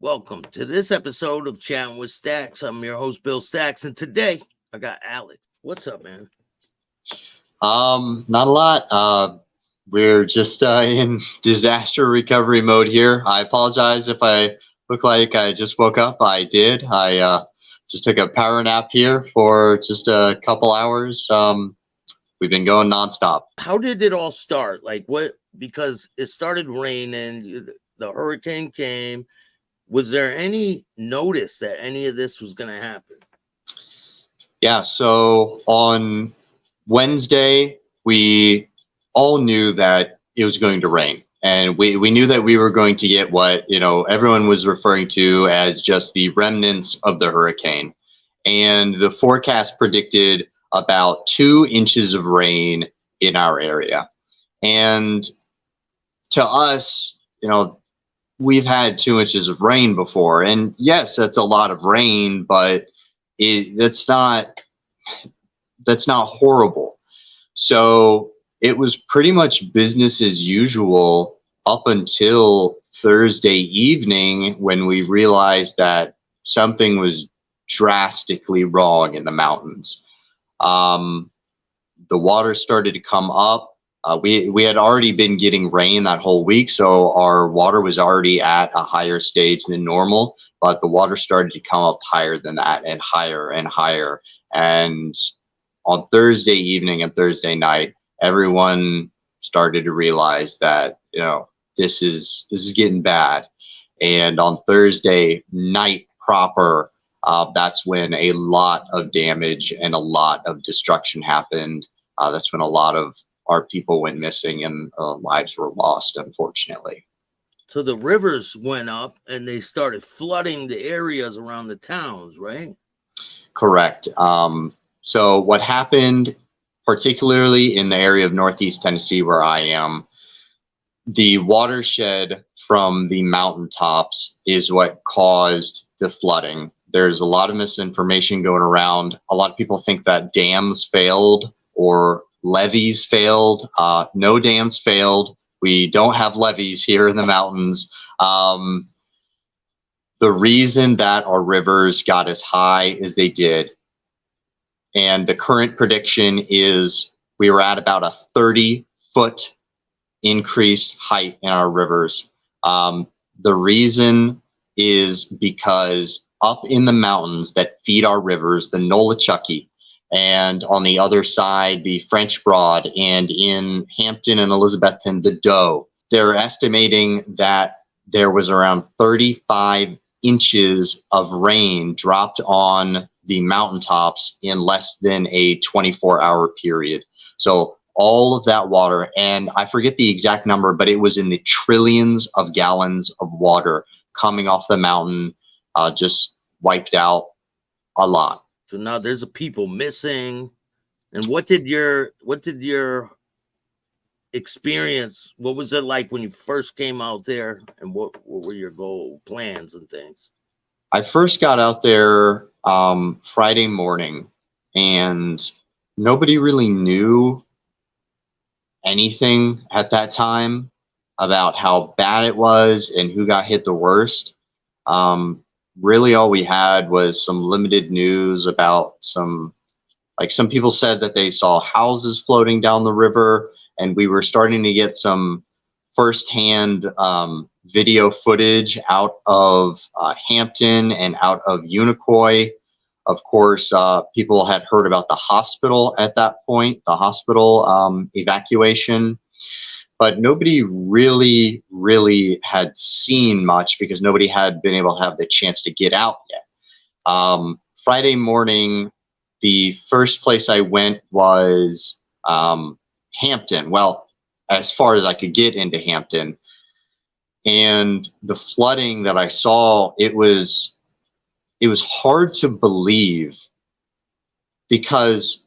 Welcome to this episode of Chattin with Staxx. I'm your host, Bill Staxx, and today I got Alex. What's up, man? Not a lot. We're just in disaster recovery mode here. I apologize if I look like I just woke up. I did. I just took a power nap here for just a couple hours. We've been going nonstop. How did it all start? Like what? Because it started raining, the hurricane came. Was there any notice that any of this was going to happen? Yeah, so on Wednesday, we all knew that it was going to rain. And we knew that we were going to get what, everyone was referring to as just the remnants of the hurricane. And the forecast predicted about 2 inches of rain in our area. And to us, we've had 2 inches of rain before. And yes, that's a lot of rain, but that's not horrible. So it was pretty much business as usual up until Thursday evening when we realized that something was drastically wrong in the mountains. The water started to come up. We had already been getting rain that whole week, so our water was already at a higher stage than normal, but the water started to come up higher than that and higher and higher. And on Thursday evening and Thursday night, everyone started to realize that, this is getting bad. And on Thursday night proper, that's when a lot of damage and a lot of destruction happened. That's when a lot of our people went missing and lives were lost, unfortunately. So the rivers went up and they started flooding the areas around the towns, right? Correct. So what happened, particularly in the area of Northeast Tennessee where I am, the watershed from the mountaintops is what caused the flooding. There's a lot of misinformation going around. A lot of people think that dams failed or levees failed. No dams failed. We don't have levees here in the mountains. The reason that our rivers got as high as they did, and the current prediction is we were at about a 30-foot increased height in our rivers. The reason is because up in the mountains that feed our rivers, the Nolichucky, and on the other side, the French Broad, and in Hampton and Elizabethton, the Doe, they're estimating that there was around 35 inches of rain dropped on the mountaintops in less than a 24-hour period. So all of that water, and I forget the exact number, but it was in the trillions of gallons of water coming off the mountain, just wiped out a lot. So now there's people missing. And what did your experience, what was it like when you first came out there, and what were your plans and things? I first got out there Friday morning, and nobody really knew anything at that time about how bad it was and who got hit the worst. Really all we had was some limited news about some people said that they saw houses floating down the river, and we were starting to get some firsthand video footage out of Hampton and out of Unicoi. Of course, people had heard about the hospital at that point, the hospital evacuation. But nobody really had seen much because nobody had been able to have the chance to get out yet. Friday morning, the first place I went was Hampton. Well, as far as I could get into Hampton. And the flooding that I saw, it was hard to believe because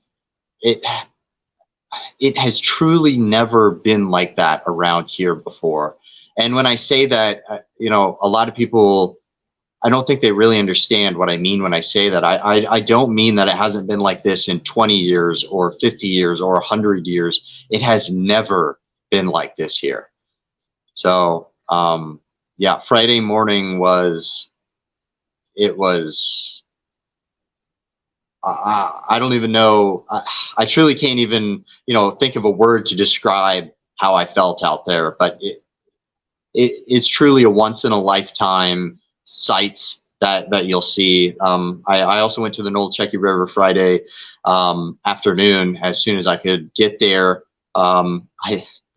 it has truly never been like that around here before. And when I say that, a lot of people, I don't think they really understand what I mean when I say that. I don't mean that it hasn't been like this in 20 years or 50 years or 100 years. It has never been like this here. So, yeah, Friday morning was, it was, I don't even know. I truly can't even, think of a word to describe how I felt out there, but it's truly a once in a lifetime sight that you'll see. I also went to the Nolichucky River Friday afternoon as soon as I could get there. I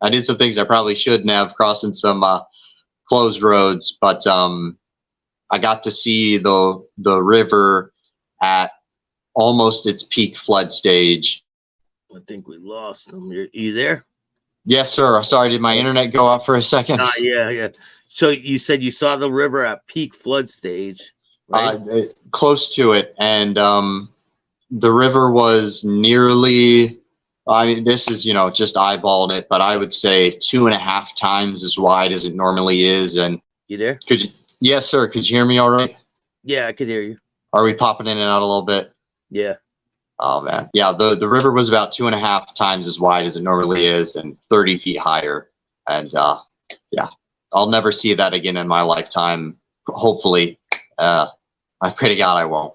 did some things I probably shouldn't have, crossing some closed roads, but I got to see the river at almost its peak flood stage. I think we lost him. You there? Yes, sir. Sorry, did my internet go out for a second? Yeah. So you said you saw the river at peak flood stage, right? Close to it, and the river was nearly, I mean, this is, just eyeballed it, but I would say 2.5 times as wide as it normally is. And You there? Yes, sir. Could you hear me all right? Yeah, I could hear you. Are we popping in and out a little bit? Yeah. Oh man. Yeah. The river was about 2.5 times as wide as it normally is and 30 feet higher. And, yeah, I'll never see that again in my lifetime. Hopefully, I pray to God I won't.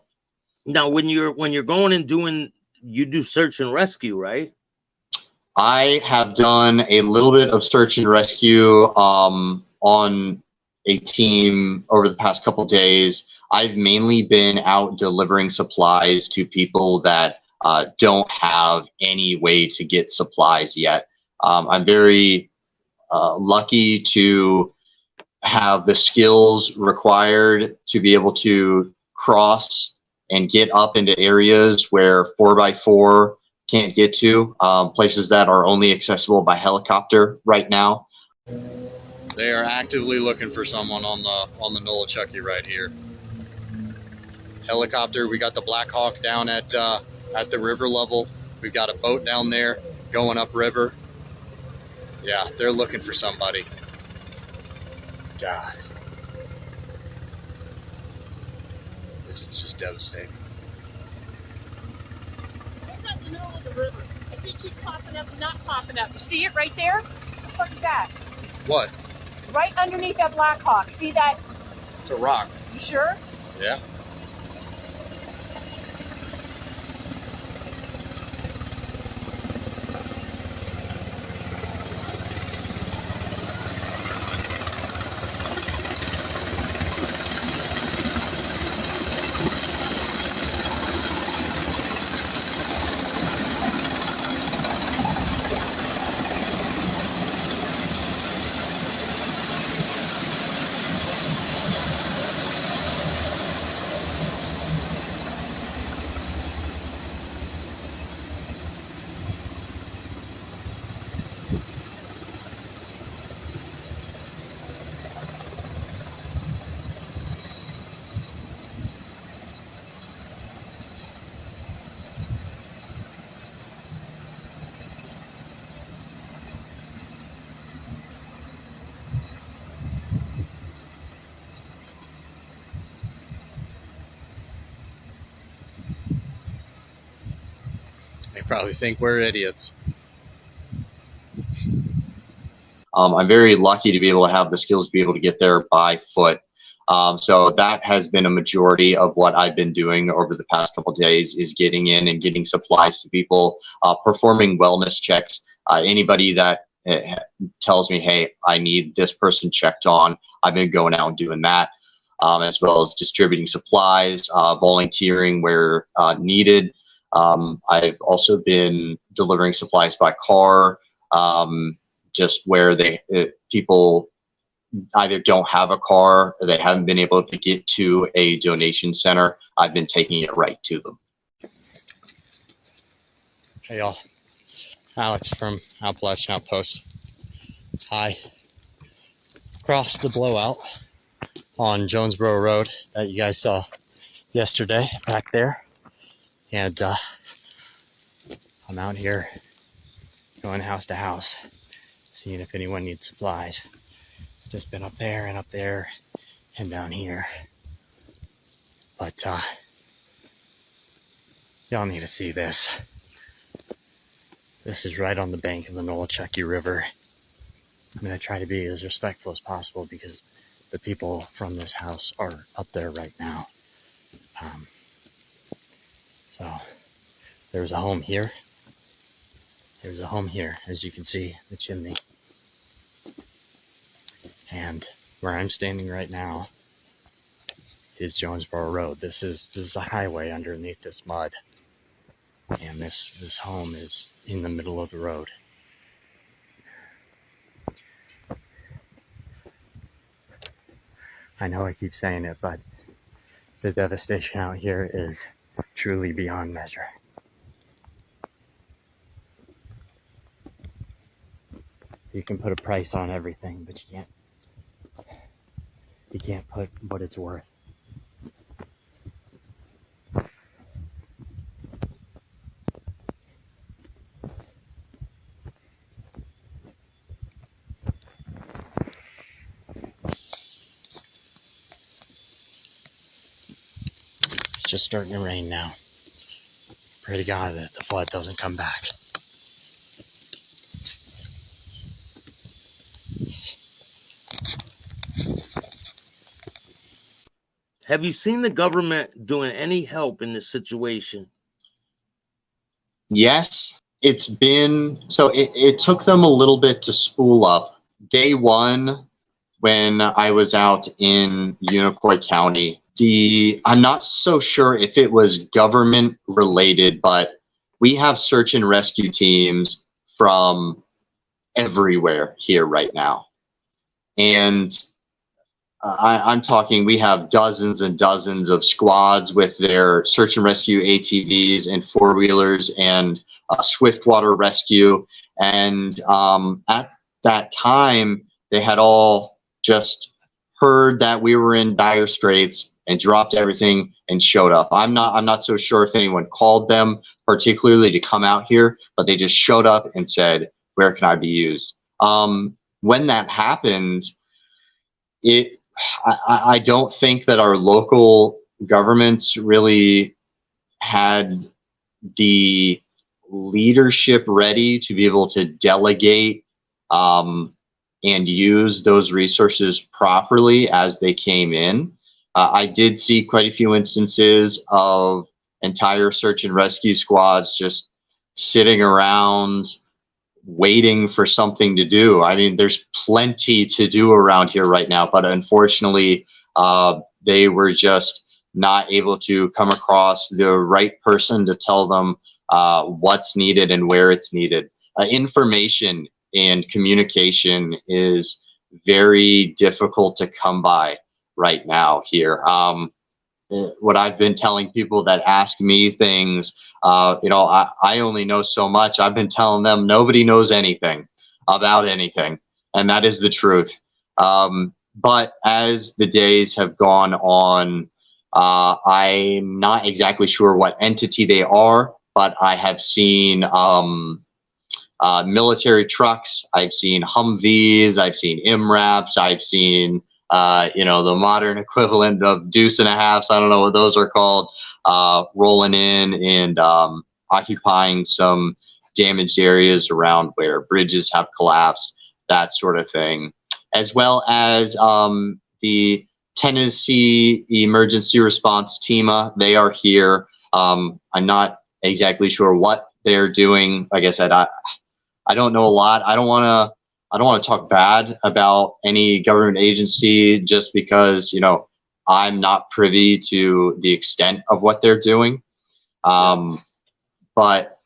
Now, when you're going and doing, you do search and rescue, right? I have done a little bit of search and rescue on a team over the past couple days. I've mainly been out delivering supplies to people that don't have any way to get supplies yet. I'm very lucky to have the skills required to be able to cross and get up into areas where 4x4 can't get to, places that are only accessible by helicopter right now. They are actively looking for someone on the Nolichucky right here. Helicopter. We got the Black Hawk down at the river level. We've got a boat down there going upriver. Yeah, they're looking for somebody. God, this is just devastating. It's at the middle of the river. I see it keep popping up and not popping up. You see it right there? What the fuck is that? What? Right underneath that Black Hawk. See that? It's a rock. You sure? Yeah. They probably think we're idiots. I'm very lucky to be able to have the skills to be able to get there by foot. So that has been a majority of what I've been doing over the past couple of days, is getting in and getting supplies to people, performing wellness checks. Anybody that tells me, hey, I need this person checked on, I've been going out and doing that, as well as distributing supplies, volunteering where needed. I've also been delivering supplies by car, just where people either don't have a car or they haven't been able to get to a donation center. I've been taking it right to them. Hey y'all, Alex from Appalachian Outpost. Hi. Crossed the blowout on Jonesboro Road that you guys saw yesterday back there. And I'm out here going house to house, seeing if anyone needs supplies. Just been up there and down here. But y'all need to see this. This is right on the bank of the Nolichucky River. I'm going to try to be as respectful as possible because the people from this house are up there right now. So there's a home here. There's a home here, as you can see, the chimney. And where I'm standing right now is Jonesboro Road. This is a highway underneath this mud. And this home is in the middle of the road. I know I keep saying it, but the devastation out here is truly beyond measure. You can put a price on everything, but you can't put what it's worth. It's just starting to rain now. Pray to God that the flood doesn't come back. Have you seen the government doing any help in this situation? Yes, it's been, so it took them a little bit to spool up. Day one, when I was out in Unicoi County, I'm not so sure if it was government related, but we have search and rescue teams from everywhere here right now. And I'm talking, we have dozens and dozens of squads with their search and rescue ATVs and four-wheelers and swiftwater rescue. And at that time, they had all just heard that we were in dire straits and dropped everything and showed up. I'm not so sure if anyone called them particularly to come out here, but they just showed up and said, "Where can I be used?" When that happened, I don't think that our local governments really had the leadership ready to be able to delegate and use those resources properly as they came in. I did see quite a few instances of entire search and rescue squads just sitting around waiting for something to do. I mean, there's plenty to do around here right now, but unfortunately, they were just not able to come across the right person to tell them what's needed and where it's needed. Information and communication is very difficult to come by right now here. What I've been telling people that ask me things, I only know so much. I've been telling them nobody knows anything about anything, and that is the truth. But as the days have gone on, I'm not exactly sure what entity they are, but I have seen military trucks, I've seen Humvees, I've seen MRAPs, I've seen the modern equivalent of deuce and a halves, I don't know what those are called, rolling in and occupying some damaged areas around where bridges have collapsed, that sort of thing, as well as the Tennessee Emergency Response TEMA. They are here. I'm not exactly sure what they're doing. Like I said, I don't know a lot. I don't want to talk bad about any government agency just because, I'm not privy to the extent of what they're doing. But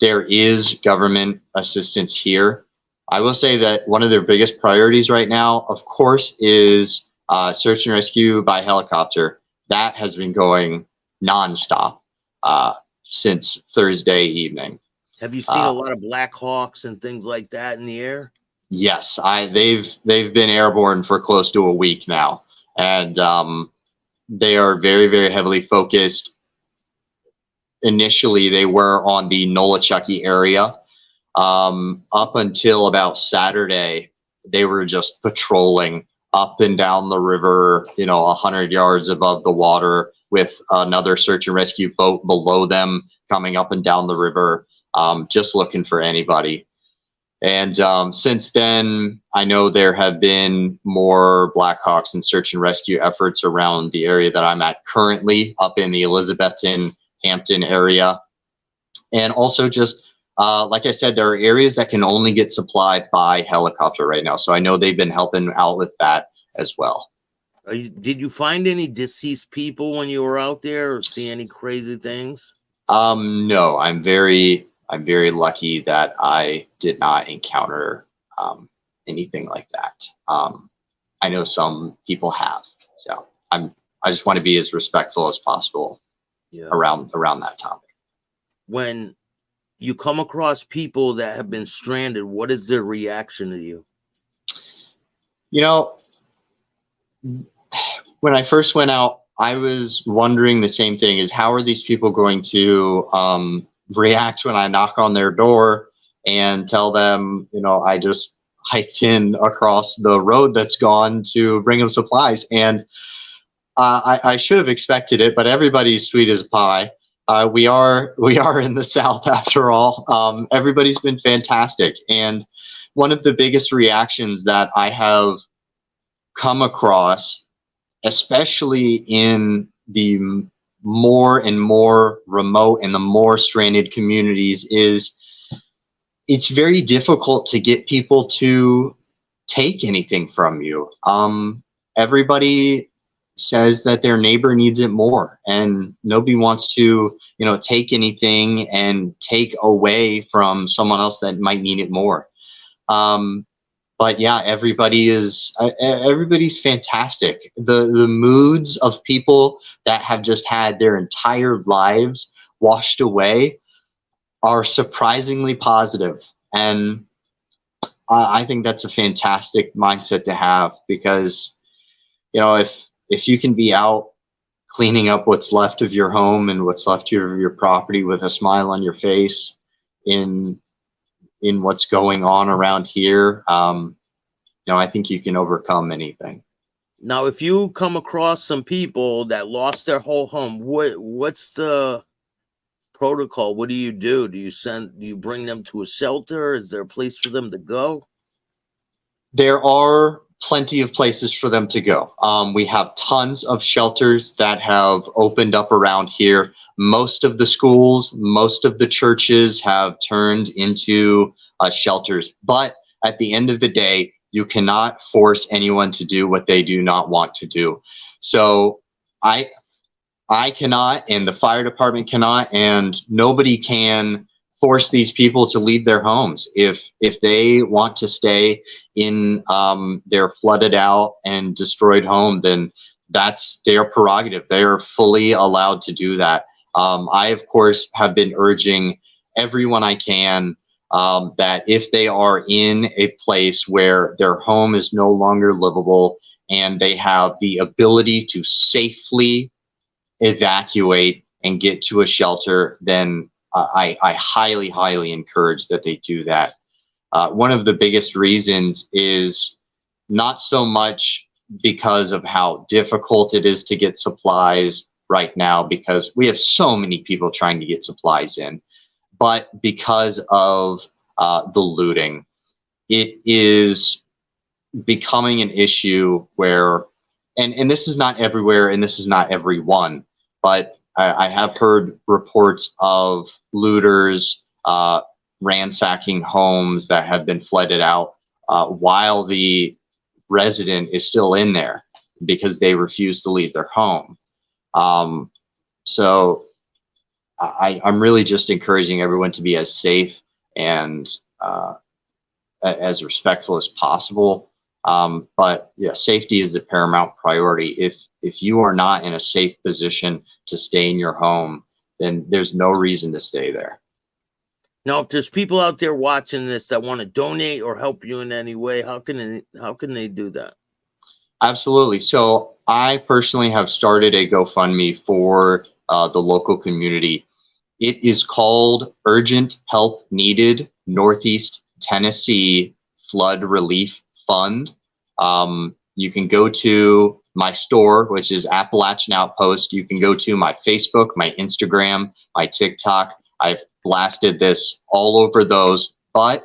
there is government assistance here. I will say that one of their biggest priorities right now, of course, is search and rescue by helicopter. That has been going nonstop since Thursday evening. Have you seen a lot of Black Hawks and things like that in the air? Yes, they've been airborne for close to a week now, and they are very, very heavily focused. Initially, they were on the Nolichucky area. Up until about Saturday, they were just patrolling up and down the river, 100 yards above the water, with another search and rescue boat below them coming up and down the river, just looking for anybody. And since then, I know there have been more Blackhawks and search and rescue efforts around the area that I'm at currently, up in the Elizabethton, Hampton area. And also just, like I said, there are areas that can only get supplied by helicopter right now. So I know they've been helping out with that as well. Did you find any deceased people when you were out there, or see any crazy things? No, I'm very lucky that I did not encounter anything like that. I know some people have, so I just want to be as respectful as possible around that topic. When you come across people that have been stranded, what is their reaction to you? You know, when I first went out, I was wondering the same thing: is how are these people going to react when I knock on their door and tell them, you know, I just hiked in across the road that's gone to bring them supplies. And I should have expected it, but everybody's sweet as pie. We are in the South after all. Everybody's been fantastic. And one of the biggest reactions that I have come across, especially in the more and more remote and the more stranded communities, is it's very difficult to get people to take anything from you. Everybody says that their neighbor needs it more, and nobody wants to, you know, take anything and take away from someone else that might need it more. But yeah, everybody's fantastic. The moods of people that have just had their entire lives washed away are surprisingly positive. And I think that's a fantastic mindset to have, because, you know, if you can be out cleaning up what's left of your home and what's left of your property with a smile on your face in what's going on around here, you know, I think you can overcome anything. Now, if you come across some people that lost their whole home, what's the protocol? What do you do? Do you bring them to a shelter? Is there a place for them to go? There are plenty of places for them to go. We have tons of shelters that have opened up around here. Most of the schools, most of the churches have turned into shelters. But at the end of the day, you cannot force anyone to do what they do not want to do. So I cannot, and the fire department cannot, and nobody can force these people to leave their homes. If they want to stay in their flooded out and destroyed home, then that's their prerogative. They are fully allowed to do that. I, of course, have been urging everyone I can that if they are in a place where their home is no longer livable and they have the ability to safely evacuate and get to a shelter, then I highly, highly encourage that they do that. One of the biggest reasons is not so much because of how difficult it is to get supplies right now, because we have so many people trying to get supplies in, but because of the looting. It is becoming an issue where, and this is not everywhere and this is not everyone, but I have heard reports of looters ransacking homes that have been flooded out while the resident is still in there because they refuse to leave their home. So I'm really just encouraging everyone to be as safe and as respectful as possible. But yeah, safety is the paramount priority. If you are not in a safe position to stay in your home, then there's no reason to stay there. Now, if there's people out there watching this that want to donate or help you in any way, how can they do that? Absolutely. So I personally have started a GoFundMe for the local community. It is called Urgent Help Needed Northeast Tennessee Flood Relief Fund. You can go to my store, which is Appalachian Outpost. You can go to my Facebook, my Instagram, my TikTok. I've blasted this all over those. But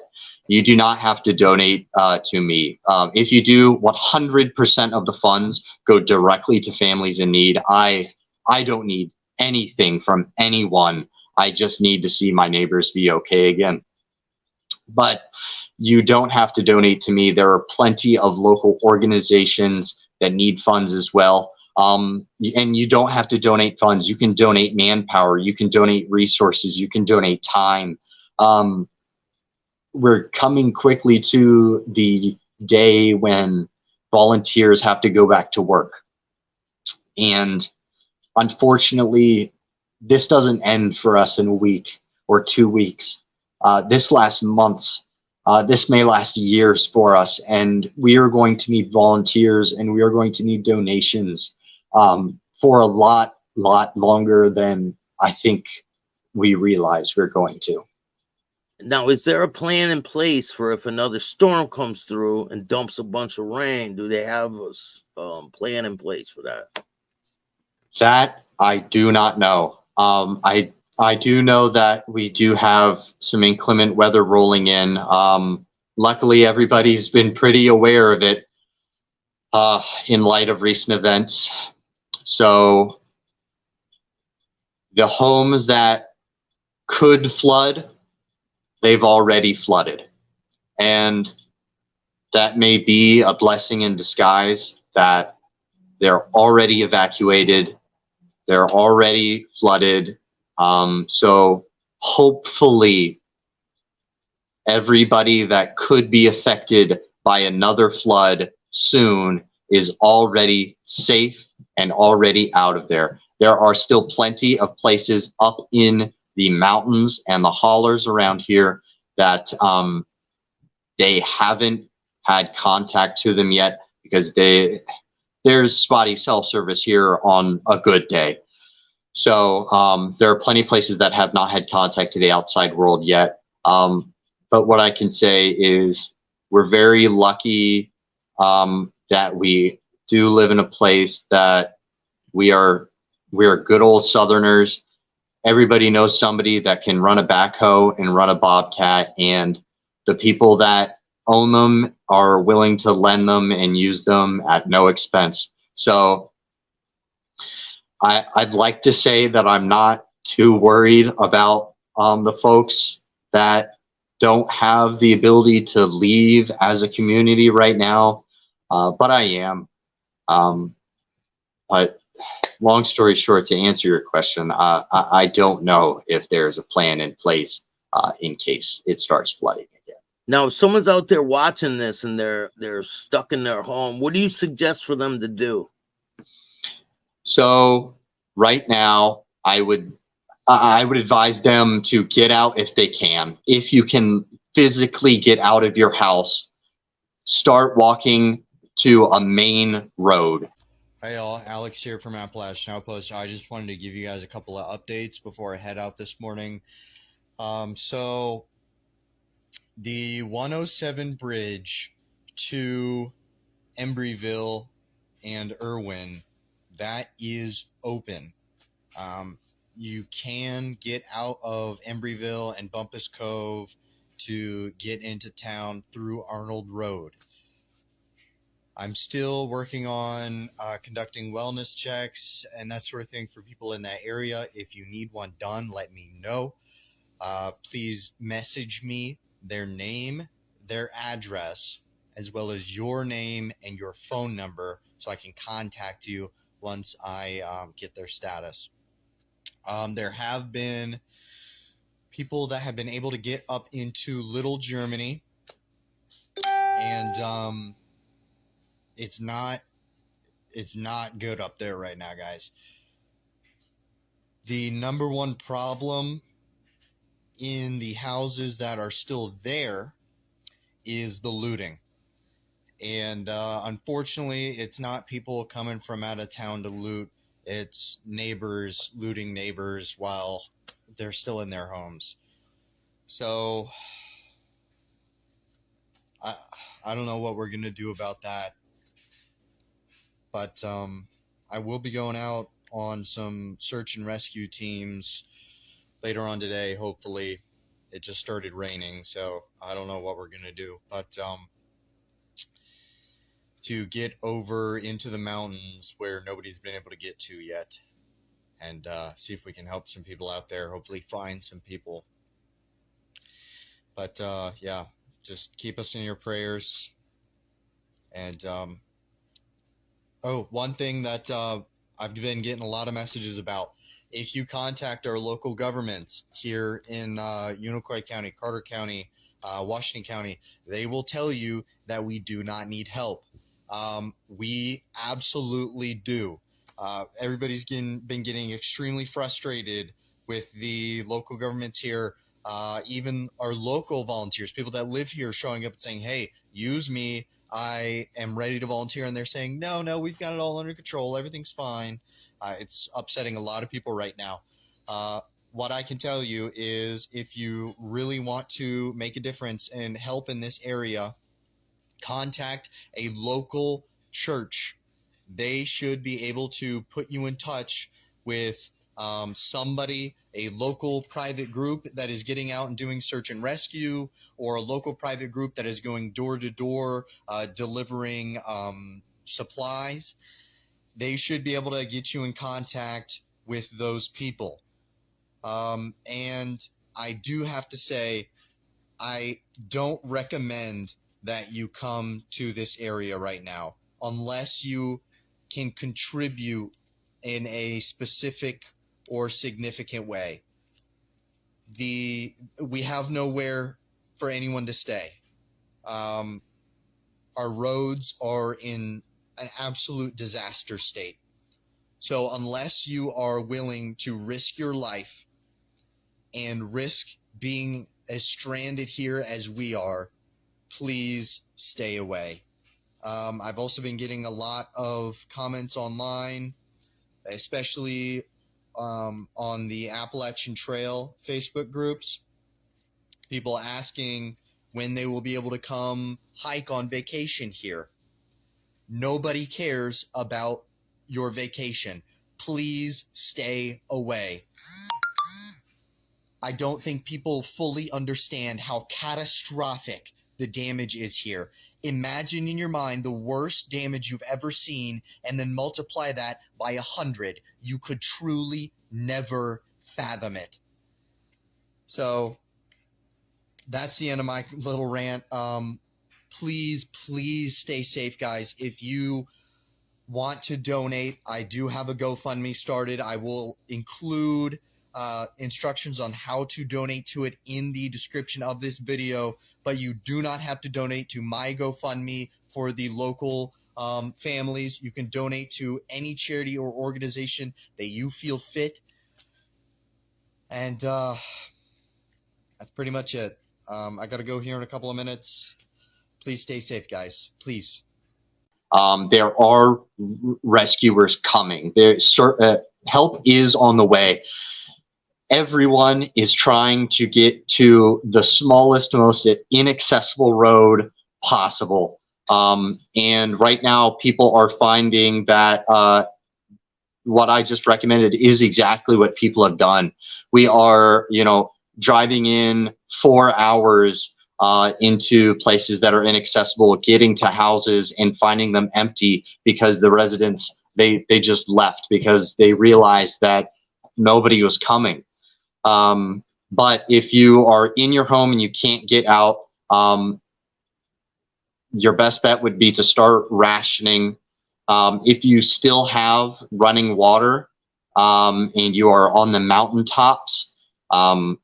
You do not have to donate to me. If you do, 100% of the funds go directly to families in need. I don't need anything from anyone. I just need to see my neighbors be okay again. But you don't have to donate to me. There are plenty of local organizations that need funds as well. And you don't have to donate funds. You can donate manpower. You can donate resources. You can donate time. We're coming quickly to the day when volunteers have to go back to work. And unfortunately, this doesn't end for us in a week or 2 weeks. This lasts months. This may last years for us. And we are going to need volunteers, and we are going to need donations for a lot longer than I think we realize we're going to. Now, is there a plan in place for if another storm comes through and dumps a bunch of rain? Do they have a plan in place for that? That I do not know. I do know that we do have some inclement weather rolling in. Luckily, everybody's been pretty aware of it in light of recent events. So the homes that could flood, they've already flooded. And that may be a blessing in disguise that they're already evacuated. They're already flooded. So hopefully everybody that could be affected by another flood soon is already safe and already out of there. There are still plenty of places up in the mountains and the hollers around here that they haven't had contact to them yet because there's spotty cell service here on a good day. So there are plenty of places that have not had contact to the outside world yet. But what I can say is we're very lucky that we do live in a place that we are good old Southerners. Everybody knows somebody that can run a backhoe and run a bobcat, and the people that own them are willing to lend them and use them at no expense. So I'd like to say that I'm not too worried about the folks that don't have the ability to leave as a community right now, but I am. But long story short, to answer your question, I don't know if there's a plan in place in case it starts flooding again. Now, if someone's out there watching this and they're stuck in their home, what do you suggest for them to do? So right now, I would advise them to get out if they can. If you can physically get out of your house, start walking to a main road. Hey y'all, Alex here from Appalachian Outpost. I just wanted to give you guys a couple of updates before I head out this morning. So the 107 bridge to Embryville and Irwin, that is open. You can get out of Embryville and Bumpus Cove to get into town through Arnold Road. I'm still working on conducting wellness checks and that sort of thing for people in that area. If you need one done, let me know. Please message me their name, their address, as well as your name and your phone number so I can contact you once I get their status. There have been people that have been able to get up into Little Germany, and it's not good up there right now, guys. The number one problem in the houses that are still there is the looting. And unfortunately, it's not people coming from out of town to loot. It's neighbors looting neighbors while they're still in their homes. So I don't know what we're going to do about that. But I will be going out on some search and rescue teams later on today, hopefully, It just started raining, so I don't know what we're gonna do. But to get over into the mountains where nobody's been able to get to yet, and see if we can help some people out there. Hopefully, find some people. But yeah, just keep us in your prayers. And oh, one thing that I've been getting a lot of messages about. If you contact our local governments here in Unicoi County, Carter County, Washington County, they will tell you that we do not need help. We absolutely do. Everybody's been getting extremely frustrated with the local governments here. Even our local volunteers, people that live here, showing up and saying, hey, use me. I am ready to volunteer. And they're saying, no, we've got it all under control. Everything's fine. It's upsetting a lot of people right now. What I can tell you is if you really want to make a difference and help in this area, contact a local church. They should be able to put you in touch with somebody, a local private group that is getting out and doing search and rescue, or a local private group that is going door to door delivering supplies. They should be able to get you in contact with those people. And I do have to say, I don't recommend that you come to this area right now unless you can contribute in a specific or significant way. We have nowhere for anyone to stay. Our roads are in an absolute disaster state. So unless you are willing to risk your life and risk being as stranded here as we are, please stay away. I've also been getting a lot of comments online, especially on the Appalachian Trail Facebook groups, people asking when they will be able to come hike on vacation here. Nobody cares about your vacation. Please stay away. I don't think people fully understand how catastrophic the damage is here. Imagine in your mind the worst damage you've ever seen and then multiply that by 100. You could truly never fathom it. So that's the end of my little rant. Please stay safe, guys. If you want to donate, I do have a GoFundMe started. I will include instructions on how to donate to it in the description of this video, but you do not have to donate to my GoFundMe for the local families. You can donate to any charity or organization that you feel fit. And that's pretty much it. I got to go here in a couple of minutes. Please stay safe, guys. Please. There are rescuers coming. Help is on the way. Everyone is trying to get to the smallest, most inaccessible road possible. And right now, people are finding that what I just recommended is exactly what people have done. We are, driving in 4 hours into places that are inaccessible, getting to houses and finding them empty because the residents, they just left because they realized that nobody was coming. But if you are in your home and you can't get out, your best bet would be to start rationing. If you still have running water and you are on the mountaintops,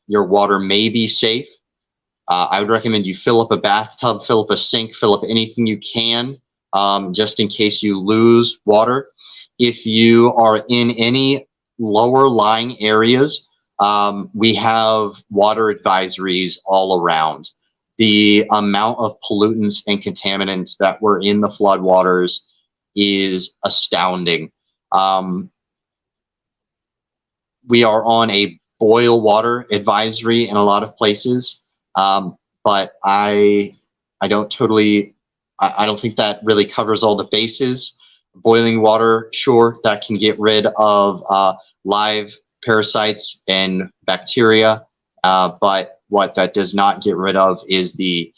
your water may be safe. I would recommend you fill up a bathtub, fill up a sink, fill up anything you can, just in case you lose water. If you are in any lower lying areas, we have water advisories all around. The amount of pollutants and contaminants that were in the floodwaters is astounding. We are on a boil water advisory in a lot of places. But I don't think that really covers all the bases. Boiling water, sure, that can get rid of live parasites and bacteria, but what that does not get rid of is the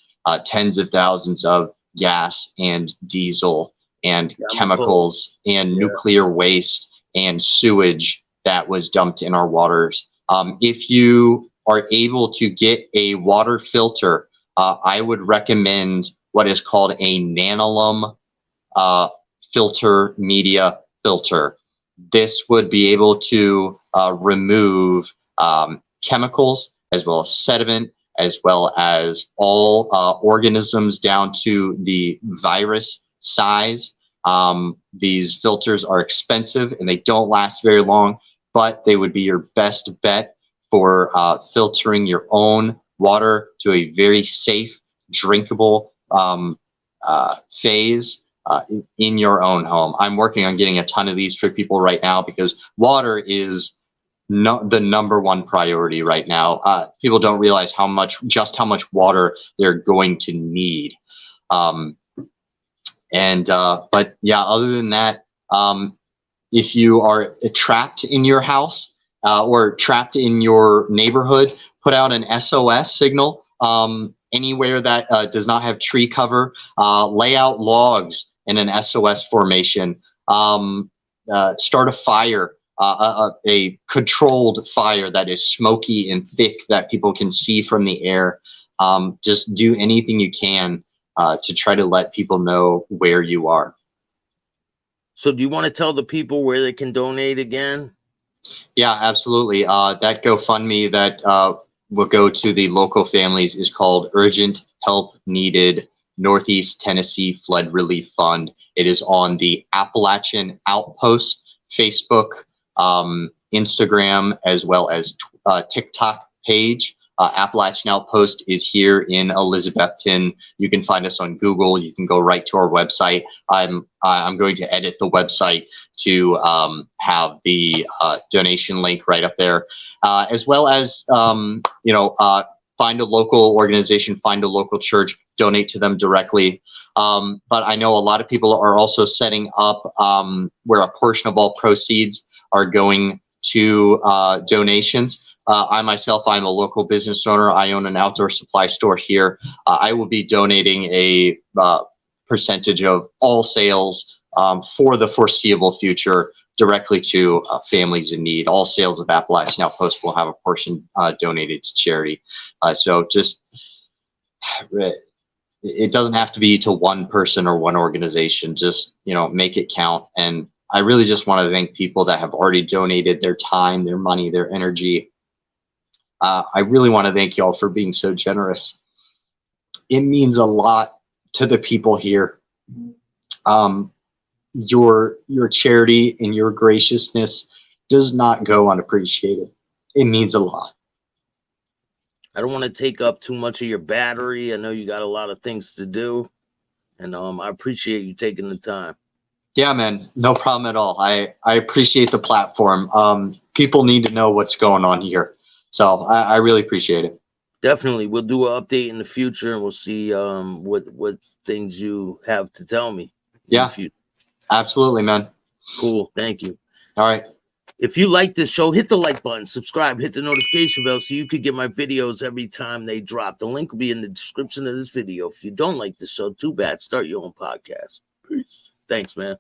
tens of thousands of gas and diesel and chemicals and nuclear waste and sewage that was dumped in our waters. If you are able to get a water filter, I would recommend what is called a nanolum filter media filter. This would be able to remove chemicals as well as sediment, as well as all organisms down to the virus size. These filters are expensive and they don't last very long, but they would be your best bet for filtering your own water to a very safe, drinkable phase in your own home. I'm working on getting a ton of these for people right now because water is the number one priority right now. People don't realize just how much water they're going to need. But yeah, other than that, if you are trapped in your house or trapped in your neighborhood, put out an SOS signal. Anywhere that does not have tree cover, lay out logs in an SOS formation. Start a fire, a controlled fire that is smoky and thick that people can see from the air. Just do anything you can to try to let people know where you are. So do you want to tell the people where they can donate again? Yeah, absolutely. That GoFundMe that will go to the local families is called Urgent Help Needed Northeast Tennessee Flood Relief Fund. It is on the Appalachian Outpost Facebook, Instagram, as well as TikTok page. Appalachian Outpost is here in Elizabethton. You can find us on Google. You can go right to our website. I'm going to edit the website to have the donation link right up there, as well as find a local organization, find a local church, donate to them directly. But I know a lot of people are also setting up where a portion of all proceeds are going to donations. I myself, I'm a local business owner. I own an outdoor supply store here. I will be donating a percentage of all sales for the foreseeable future directly to families in need. All sales of Appalachian Outpost will have a portion donated to charity. So just, it doesn't have to be to one person or one organization. Just, make it count. And I really just want to thank people that have already donated their time, their money, their energy. I really want to thank y'all for being so generous. It means a lot to the people here. Your charity and your graciousness does not go unappreciated. It means a lot. I don't want to take up too much of your battery. I know you got a lot of things to do, and I appreciate you taking the time. Yeah, man, no problem at all. I appreciate the platform. People need to know what's going on here. So I really appreciate it. Definitely. We'll do an update in the future and we'll see what things you have to tell me. Yeah, absolutely, man. Cool. Thank you. All right. If you like this show, hit the like button, subscribe, hit the notification bell so you could get my videos every time they drop. The link will be in the description of this video. If you don't like the show, too bad. Start your own podcast. Peace. Thanks, man.